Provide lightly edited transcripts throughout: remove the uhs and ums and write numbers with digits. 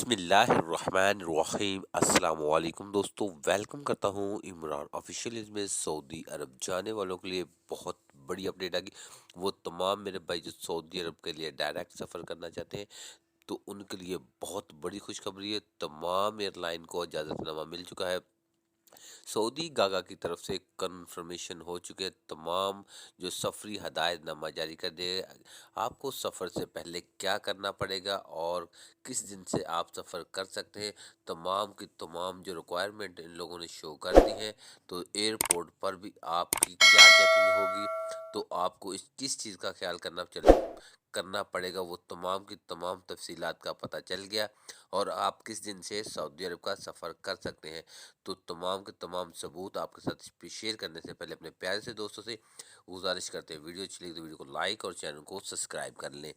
बिस्मिल्लाहिर्रहमानिर्रहीम। अस्सलाम वालेकुम दोस्तों, वेलकम करता हूँ इमरान ऑफिशियल में। सऊदी अरब जाने वालों के लिए बहुत बड़ी अपडेट आ गई। वो तमाम मेरे भाई जो सऊदी अरब के लिए डायरेक्ट सफ़र करना चाहते हैं, तो उनके लिए बहुत बड़ी खुशखबरी है। तमाम एयरलाइन को इजाज़तनामा मिल चुका है। सऊदी गागा की तरफ से कंफर्मेशन हो चुके हैं। तमाम जो सफरी हदायतनामा जारी कर दिए। आपको सफ़र से पहले क्या करना पड़ेगा और किस दिन से आप सफ़र कर सकते हैं, तमाम की तमाम जो रिक्वायरमेंट इन लोगों ने शो कर दी हैं। तो एयरपोर्ट पर भी आपकी क्या चेकिंग होगी, तो आपको इस किस चीज़ का ख्याल करना पड़ेगा, वो तमाम की तमाम तफसीलात का पता चल गया। और आप किस दिन से सऊदी अरब का सफ़र कर सकते हैं, तो तमाम के तमाम सबूत आपके साथ शेयर करने से पहले अपने प्यारे से दोस्तों से गुजारिश करते हैं, वीडियो अच्छी लगी तो वीडियो को लाइक और चैनल को सब्सक्राइब कर लें।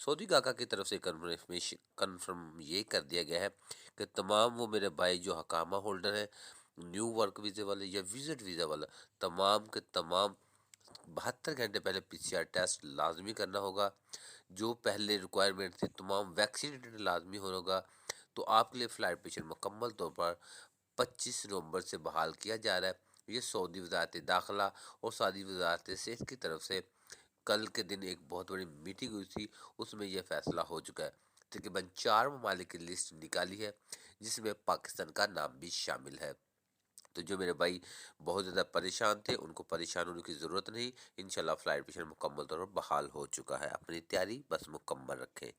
सऊदी गागा की तरफ से कन्फर्म ये कर दिया गया है कि तमाम वो मेरे भाई जो हकामा होल्डर हैं, न्यू वर्क वीज़े वाले या विजिट वीज़ा वाला, तमाम के तमाम 72 घंटे पहले पीसीआर टेस्ट लाजमी करना होगा। जो पहले रिक्वायरमेंट थी तमाम वैक्सीनेटेड लाजमी होगा। तो आपके लिए फ़्लाइट पेशन मुकम्मल तौर पर 25 नवंबर से बहाल किया जा रहा है। ये सऊदी वजारत दाखिला और सऊदी वजारत सेहत की तरफ से कल के दिन एक बहुत बड़ी मीटिंग हुई थी, उसमें यह फैसला हो चुका है। तकरीबन 4 ममालिक की लिस्ट निकाली है, जिसमें पाकिस्तान का नाम भी शामिल है। तो जो मेरे भाई बहुत ज़्यादा परेशान थे, उनको परेशान होने की ज़रूरत नहीं। इंशाल्लाह फ़्लाइट मिशन मुकम्मल तौर पर बहाल हो चुका है। अपनी तैयारी बस मुकम्मल रखें।